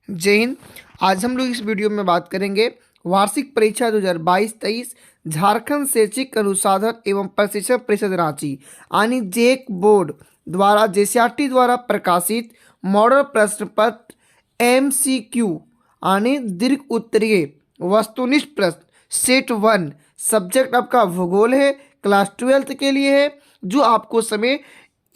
जय हिंद। आज हम लोग इस वीडियो में बात करेंगे वार्षिक परीक्षा 2022-23 झारखंड शैक्षिक अनुसाधन एवं प्रशिक्षण परिषद रांची यानी जेक बोर्ड द्वारा जेसीईआरटी द्वारा प्रकाशित मॉडल प्रश्न पत्र एमसीक्यू यानी दीर्घ उत्तरीय वस्तुनिष्ठ प्रश्न सेट 1 सब्जेक्ट आपका भूगोल है, क्लास 12 के लिए है, जो आपको समय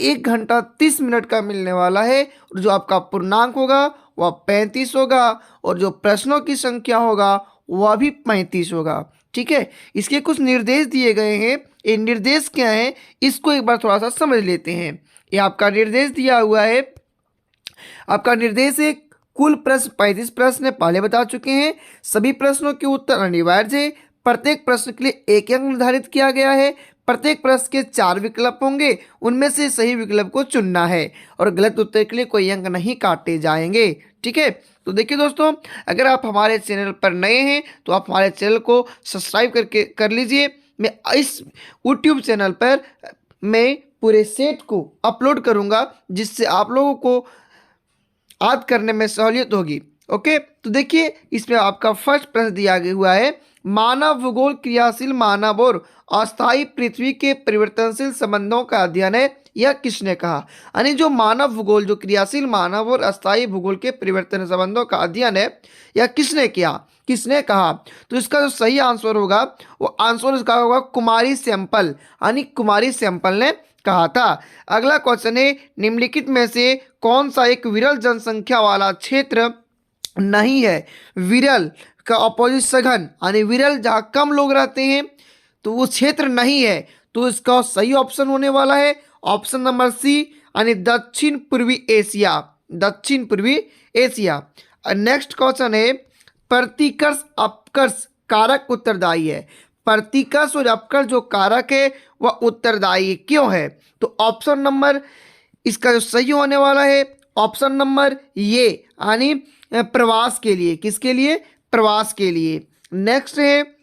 1 घंटा 30 मिनट का मिलने वाला है और जो आपका पूर्णांक होगा वह 35 होगा और जो प्रश्नों की संख्या होगा वह भी 35 होगा। ठीक है, इसके कुछ निर्देश दिए गए हैं। ये निर्देश क्या हैं इसको एक बार थोड़ा सा समझ लेते हैं। ये आपका निर्देश दिया हुआ है। आपका निर्देश है कुल प्रश्न 35 प्रश्न पहले बता चुके हैं। सभी प्रश्नों के उत्तर अनिवार्य है। प्रत्येक प्रश्न के लिए एक अंक निर्धारित किया गया है। प्रत्येक प्रश्न के 4 विकल्प होंगे, उनमें से सही विकल्प को चुनना है और गलत उत्तर के लिए कोई अंक नहीं काटे जाएंगे। ठीक है, तो देखिए दोस्तों, अगर आप हमारे चैनल पर नए हैं तो आप हमारे चैनल को सब्सक्राइब करके कर लीजिए। मैं इस यूट्यूब चैनल पर मैं पूरे सेट को अपलोड करूंगा जिससे आप लोगों को याद करने में सहूलियत होगी। ओके, तो देखिए इसमें आपका फर्स्ट प्रश्न दिया हुआ है, मानव भूगोल क्रियाशील मानव और अस्थायी पृथ्वी के परिवर्तनशील संबंधों का अध्ययन है, यह किसने कहा। यानी जो मानव भूगोल, जो क्रियाशील मानव और अस्थायी भूगोल के परिवर्तन संबंधों का अध्ययन है, यह किसने किया, किसने कहा। तो इसका जो सही आंसर होगा वो आंसर इसका होगा कुमारी सैंपल, यानी कुमारी सैंपल ने कहा था। अगला क्वेश्चन है, निम्नलिखित में से कौन सा एक विरल जनसंख्या वाला क्षेत्र नहीं है। विरल का अपोजिट सघन, यानी विरल जहां कम लोग रहते हैं तो वो क्षेत्र नहीं है। तो इसका सही ऑप्शन होने वाला है ऑप्शन नंबर सी, यानी दक्षिण पूर्वी एशिया। दक्षिण पूर्वी एशिया। नेक्स्ट क्वेश्चन है, प्रतिकर्ष अपकर्ष कारक उत्तरदायी है। प्रतिकर्ष और अपकर्ष जो कारक है वह उत्तरदायी क्यों है। तो ऑप्शन नंबर इसका जो सही होने वाला है ऑप्शन नंबर ये, यानी प्रवास के लिए। किसके लिए? प्रवास के लिए। नेक्स्ट है,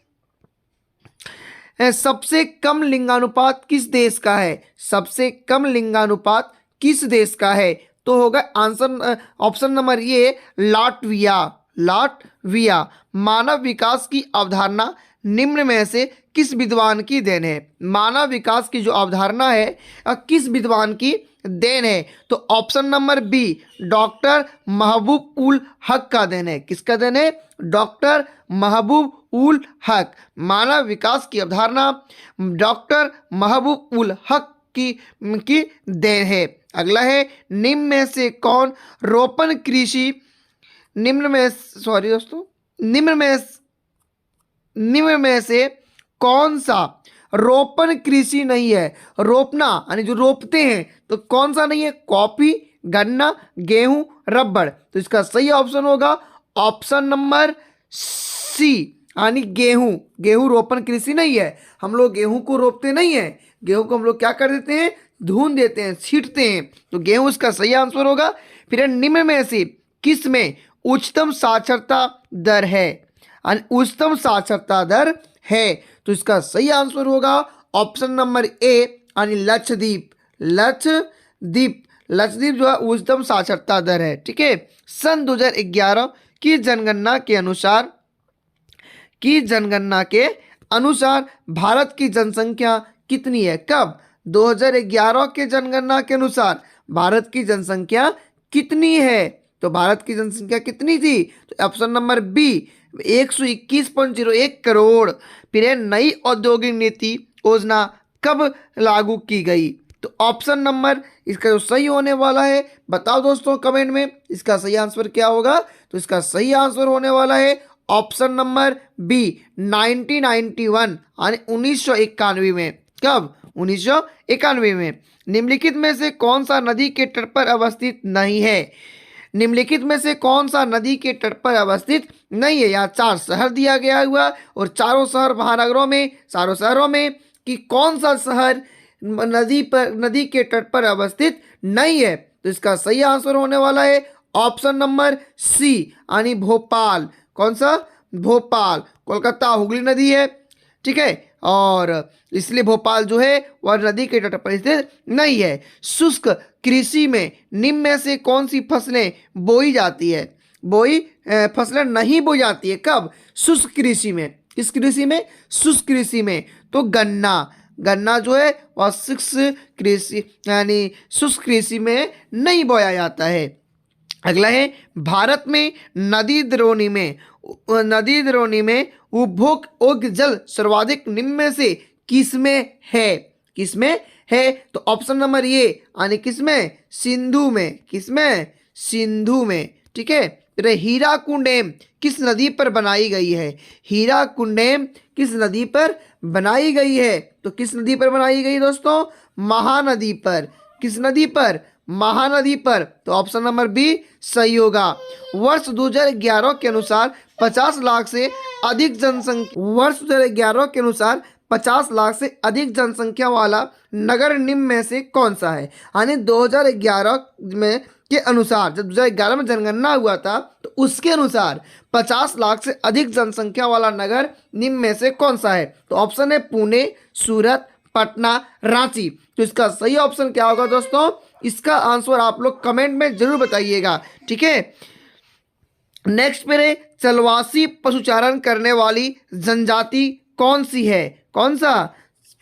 सबसे कम लिंगानुपात किस देश का है। सबसे कम लिंगानुपात किस देश का है। तो होगा आंसर ऑप्शन नंबर ये, लाटविया। लाटविया। मानव विकास की अवधारणा निम्न में से किस विद्वान की देन है। मानव विकास की जो अवधारणा है किस विद्वान की देन है। तो ऑप्शन नंबर बी, डॉक्टर महबूब उल हक का देन है। किसका देन है? डॉक्टर महबूब उल हक। मानव विकास की अवधारणा डॉक्टर महबूब उल हक की देन है। अगला है, निम्न में से कौन रोपण कृषि निम्न में सॉरी दोस्तों निम्न में से कौन सा रोपण कृषि नहीं है। रोपना यानी जो रोपते हैं तो कौन सा नहीं है। कॉफी, गन्ना, गेहूं, रबड़। तो इसका सही ऑप्शन होगा ऑप्शन नंबर सी, यानी गेहूं। गेहूं रोपण कृषि नहीं है। हम लोग गेहूं को रोपते नहीं है, गेहूं को हम लोग क्या कर देते हैं, धुन देते हैं, छींटते हैं। तो गेहूं इसका सही आंसर होगा। फिर निम्न में से किस में उच्चतम साक्षरता दर है। उच्चतम साक्षरता दर है। तो इसका सही आंसर होगा ऑप्शन नंबर ए, यानी लक्षद्वीप। लक्षद्वीप। लक्षद्वीप जो है उच्चतम साक्षरता दर है। ठीक है, सन 2011 की जनगणना के अनुसार भारत की जनसंख्या कितनी है। कब? 2011 के जनगणना के अनुसार भारत की जनसंख्या कितनी है। तो भारत की जनसंख्या कितनी थी। तो ऑप्शन नंबर बी, 121.01 करोड़। फिर नई औद्योगिक नीति योजना कब लागू की गई। तो ऑप्शन नंबर इसका जो सही होने वाला है बताओ दोस्तों कमेंट में, इसका सही आंसर क्या होगा। तो इसका सही आंसर होने वाला है ऑप्शन नंबर बी, 1991, यानी 1991 में। कब? 1991 में। निम्नलिखित में से कौन सा नदी के तट पर अवस्थित नहीं है। निम्नलिखित में से कौन सा नदी के तट पर अवस्थित नहीं है। यहाँ 4 शहर दिया गया हुआ और चारों शहरों में कि कौन सा शहर नदी के तट पर अवस्थित नहीं है। तो इसका सही आंसर होने वाला है ऑप्शन नंबर सी, यानी भोपाल। कौन सा? भोपाल। कोलकाता हुगली नदी है, ठीक है, और इसलिए भोपाल जो है वह नदी के तट पर स्थित नहीं है। शुष्क कृषि में निम्न में से कौन सी फसलें बोई जाती है। फसलें नहीं बोई जाती है। कब? शुष्क कृषि में। किस कृषि में? शुष्क कृषि में। तो गन्ना जो है वह शुष्क कृषि यानी शुष्क कृषि में नहीं बोया जाता है। अगला है भारत में नदी द्रोणी में उपभोग योग्य जल सर्वाधिक निम्न में से किसमें है? किसमें है? तो ऑप्शन नंबर ये यानी किसमें? सिंधु में। किसमें? सिंधु में। ठीक है। फिर हीराकुंड डैम किस नदी पर बनाई गई है? हीराकुंड डैम किस नदी पर बनाई गई है? तो किस नदी पर बनाई गई दोस्तों? महानदी पर। किस नदी पर? महानदी पर। तो ऑप्शन नंबर बी सही होगा। वर्ष 2011 के अनुसार 50 लाख से अधिक जनसंख्या वर्ष 2011 के अनुसार 50 लाख से अधिक जनसंख्या वाला नगर निम्न में से कौन सा है? यानी 2011 में के अनुसार, जब 2011 में जनगणना हुआ था तो उसके अनुसार 50 लाख से अधिक जनसंख्या वाला नगर निम्न में से कौन सा है? तो ऑप्शन है पुणे, सूरत, पटना, रांची। तो इसका सही ऑप्शन क्या होगा दोस्तों? इसका आंसर आप लोग कमेंट में जरूर बताइएगा। ठीक है। नेक्स्ट पे चलवासी पशुचारण करने वाली जनजाति कौन सी है? कौन सा?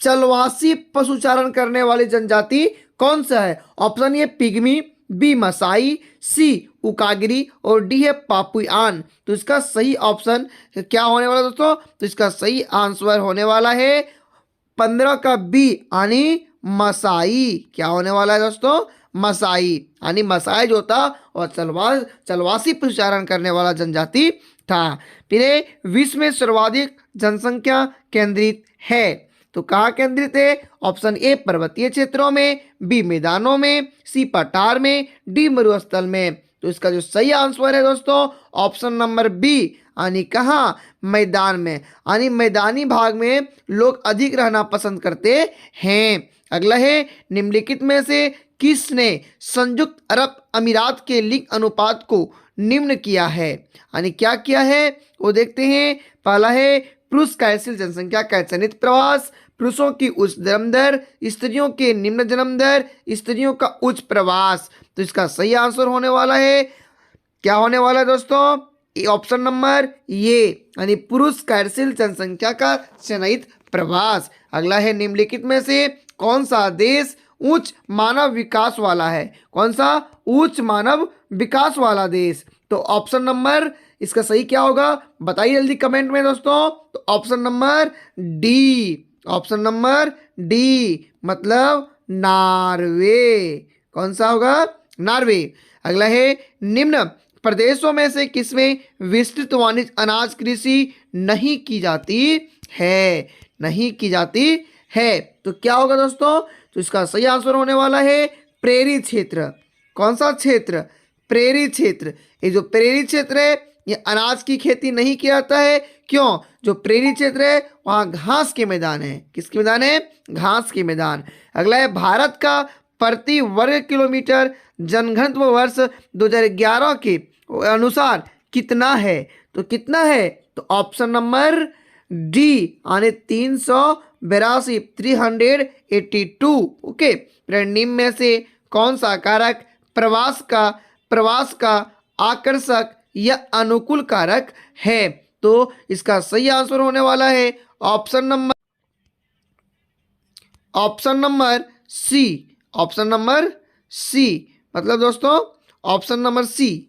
चलवासी पशुचारण करने वाली जनजाति कौन सा है? Option A pygmy, B Maasai, C उकागिरी और डी है पापुआन। तो इसका सही ऑप्शन क्या होने वाला दोस्तों? तो इसका सही आंसर होने वाला है 15 का बी यानी मसाई। क्या होने वाला है दोस्तों? मसाई। यानी मसाई जो था और चलवासी पशुचारण करने वाला जनजाति था। फिर विश्व में सर्वाधिक जनसंख्या केंद्रित है तो कहाँ केंद्रित है? ऑप्शन ए पर्वतीय क्षेत्रों में, बी मैदानों में, सी पठार में, डी मरुस्थल में। तो इसका जो सही आंसर है दोस्तों ऑप्शन नंबर बी यानी कहाँ? मैदान में। यानी मैदानी भाग में लोग अधिक रहना पसंद करते हैं। अगला है निम्नलिखित में से किसने संयुक्त अरब अमीरात के लिंग अनुपात को निम्न किया है? यानी क्या किया है वो देखते हैं। पहला है पुरुष कार्यशील जनसंख्या का चयनित प्रवास, पुरुषों की उच्च जन्म दर, स्त्रियों के निम्न जन्म दर, स्त्रियों का उच्च प्रवास। तो इसका सही आंसर होने वाला है क्या होने वाला है दोस्तों? ऑप्शन नंबर ये यानी पुरुष कार्यशील जनसंख्या का चयनित प्रवास। अगला है निम्नलिखित में से कौन सा देश उच्च मानव विकास वाला है? कौन सा? उच्च मानव विकास वाला देश। तो ऑप्शन नंबर इसका सही क्या होगा बताइए जल्दी कमेंट में दोस्तों। तो option number D. Option number D मतलब नॉर्वे। कौन सा होगा? नॉर्वे। अगला है निम्न प्रदेशों में से किसमें विस्तृत वाणिज्य अनाज कृषि नहीं की जाती है? नहीं की जाती है तो क्या होगा दोस्तों? तो इसका सही आंसर होने वाला है प्रेरी क्षेत्र। कौन सा क्षेत्र? प्रेरी क्षेत्र। ये जो प्रेरी क्षेत्र है ये अनाज की खेती नहीं किया जाता है। क्यों? जो प्रेरी क्षेत्र है वहाँ घास के मैदान है। किसके मैदान है? घास के मैदान। अगला है भारत का प्रति वर्ग किलोमीटर जनघनत्व वर्ष 2011 के अनुसार कितना है? तो कितना है? तो ऑप्शन नंबर डी यानी 382। ओके। निम्न में से कौन सा कारक प्रवास का आकर्षक या अनुकूल कारक है? तो इसका सही आंसर होने वाला है option number C. Option number C मतलब दोस्तों ऑप्शन नंबर सी।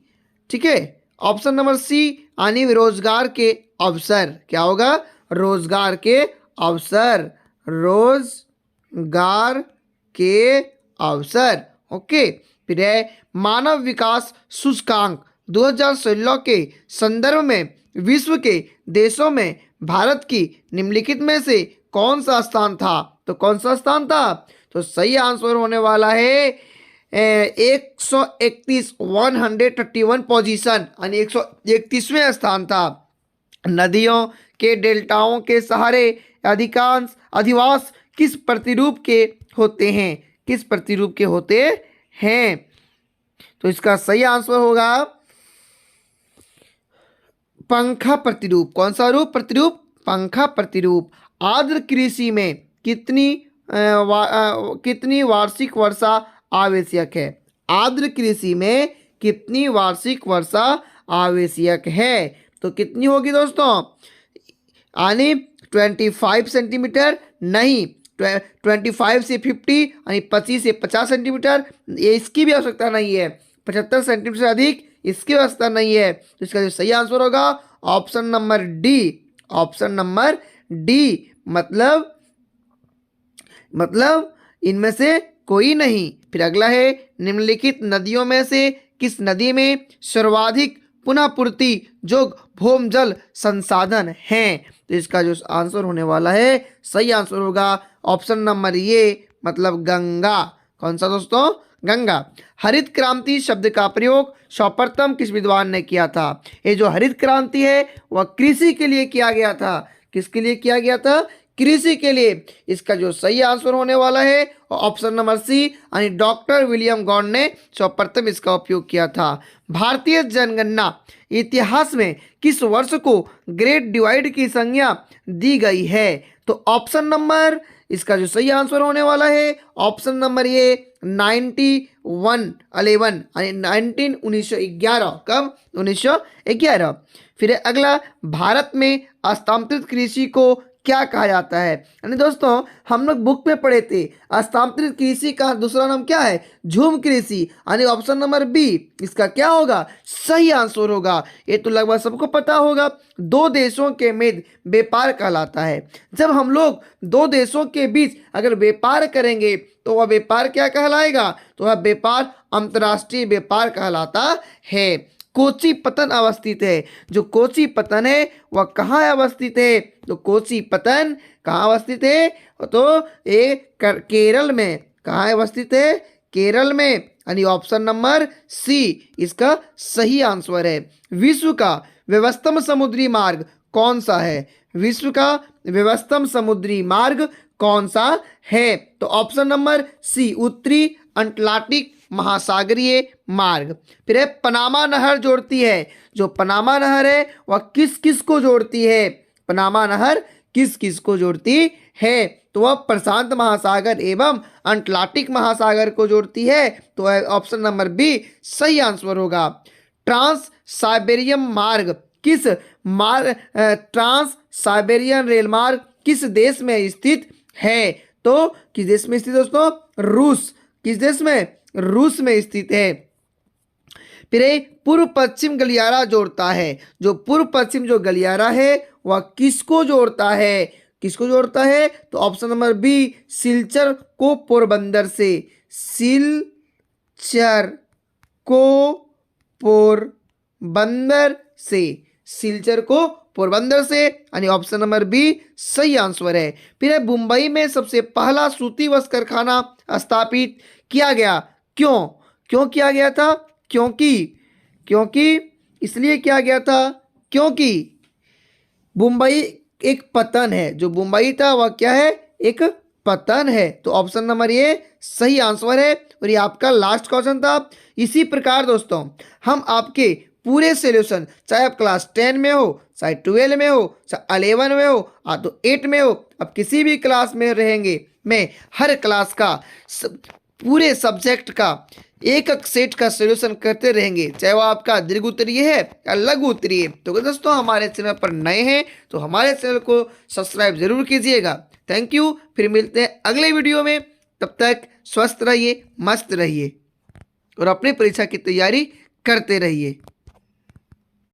ठीक है। ऑप्शन नंबर सी यानी रोजगार के अवसर। क्या होगा? रोजगार के अवसर। रोजगार के अवसर। ओके। फिर है मानव विकास सूचकांक 2016 के संदर्भ में विश्व के देशों में भारत की निम्नलिखित में से कौन सा स्थान था? तो कौन सा स्थान था? तो सही आंसर होने वाला है 131 पोजीशन यानी 131वें स्थान था। नदियों के डेल्टाओं के सहारे अधिवास किस प्रतिरूप के होते हैं? किस प्रतिरूप के होते हैं? तो इसका सही आंसर होगा पंखा प्रतिरूप। कौन सा रूप? प्रतिरूप पंखा प्रतिरूप। आर्द्र कृषि में कितनी वार्षिक वर्षा आवश्यक है? आर्द्र कृषि में कितनी वार्षिक वर्षा आवश्यक है। तो कितनी होगी दोस्तों, यानी 25 सेंटीमीटर नहीं, 25 से 50 यानी 25 से 50 सेंटीमीटर, ये इसकी भी आवश्यकता नहीं है। 75 सेंटीमीटर से अधिक इसकी आवश्यकता नहीं है। तो इसका जो सही आंसर होगा option number D, option number D, मतलब इनमें से कोई नहीं। फिर अगला है, निम्नलिखित नदियों में से किस नदी में सर्वाधिक पुनः पूर्ति जोग भूमजल संसाधन है। तो इसका जो आंसर होने वाला है, सही आंसर होगा ऑप्शन नंबर ए, मतलब गंगा। कौन सा दोस्तों, गंगा। हरित क्रांति शब्द का प्रयोग सर्वप्रथम किस विद्वान ने किया था। ये जो हरित क्रांति है वह कृषि के लिए किया गया था। किसके लिए किया गया था, कृषि के लिए। इसका जो सही आंसर होने वाला है ऑप्शन नंबर सी, यानी डॉक्टर विलियम गॉड ने सर्वप्रथम इसका उपयोग किया था। भारतीय जनगणना इतिहास में किस वर्ष को ग्रेट डिवाइड की संज्ञा दी गई है। तो ऑप्शन नंबर, इसका जो सही आंसर होने वाला है ऑप्शन नंबर ए 1911, यानी 1911। कब, 1911। फिर अगला, भारत में हस्तांतरित कृषि को क्या कहा जाता है। यानी दोस्तों हम लोग बुक में पढ़े थे, हस्तांतरित कृषि का दूसरा नाम क्या है, झूम कृषि, यानी ऑप्शन नंबर बी इसका क्या होगा, सही आंसर होगा। ये तो लगभग सबको पता होगा, दो देशों के मध्य व्यापार कहलाता है। जब हम लोग दो देशों के बीच अगर व्यापार करेंगे तो वह व्यापार क्या कहलाएगा, तो वह व्यापार अंतर्राष्ट्रीय व्यापार कहलाता है। कोची पतन अवस्थित है। जो कोची पतन है वह कहाँ अवस्थित है, तो कोची पतन कहाँ अवस्थित है, तो ये केरल में। कहाँ अवस्थित है, केरल में, यानी ऑप्शन नंबर सी इसका सही आंसर है। विश्व का व्यवस्थम समुद्री मार्ग कौन सा है, विश्व का व्यवस्थम समुद्री मार्ग कौन सा है। तो ऑप्शन नंबर सी उत्तरी अटलांटिक महासागरीय मार्ग। फिर है पनामा नहर जोड़ती है। जो पनामा नहर है वह किस किस को जोड़ती है, पनामा नहर किस किस को जोड़ती है, तो वह प्रशांत महासागर एवं अटलांटिक महासागर को जोड़ती है। तो ऑप्शन नंबर बी सही आंसर होगा। ट्रांस साइबेरियन मार्ग किस ट्रांस साइबेरियन रेल मार्ग किस देश में स्थित है, तो किस देश में स्थित दोस्तों, रूस। किस देश में, रूस में स्थित है। फिर पूर्व पश्चिम गलियारा जोड़ता है। जो पूर्व पश्चिम जो गलियारा है वह किसको जोड़ता है, किसको जोड़ता है, तो ऑप्शन नंबर बी सिलचर को पोरबंदर से, सिलचर को पोरबंदर से, सिलचर को पोरबंदर से, यानी ऑप्शन नंबर बी सही आंसर है। फिर मुंबई में सबसे पहला सूती वस्त्र कारखाना स्थापित किया गया। क्यों, क्यों किया गया था, क्योंकि इसलिए किया गया था क्योंकि मुंबई एक पतन है। जो मुंबई था वह क्या है, एक पतन है। तो ऑप्शन नंबर ये सही आंसर है। और ये आपका लास्ट क्वेश्चन था। इसी प्रकार दोस्तों हम आपके पूरे सॉल्यूशन, चाहे आप क्लास 10 में हो, चाहे 12 में हो, चाहे 11 में हो, तो 8 में हो, अब किसी भी क्लास में रहेंगे, मैं हर क्लास का पूरे सब्जेक्ट का एक एक सेट का सॉल्यूशन करते रहेंगे, चाहे वो आपका दीर्घ उत्तरीय है या लघु उत्तरीय। तो दोस्तों हमारे चैनल पर नए हैं तो हमारे चैनल को सब्सक्राइब जरूर कीजिएगा। थैंक यू, फिर मिलते हैं अगले वीडियो में। तब तक स्वस्थ रहिए, मस्त रहिए और अपनी परीक्षा की तैयारी करते रहिए।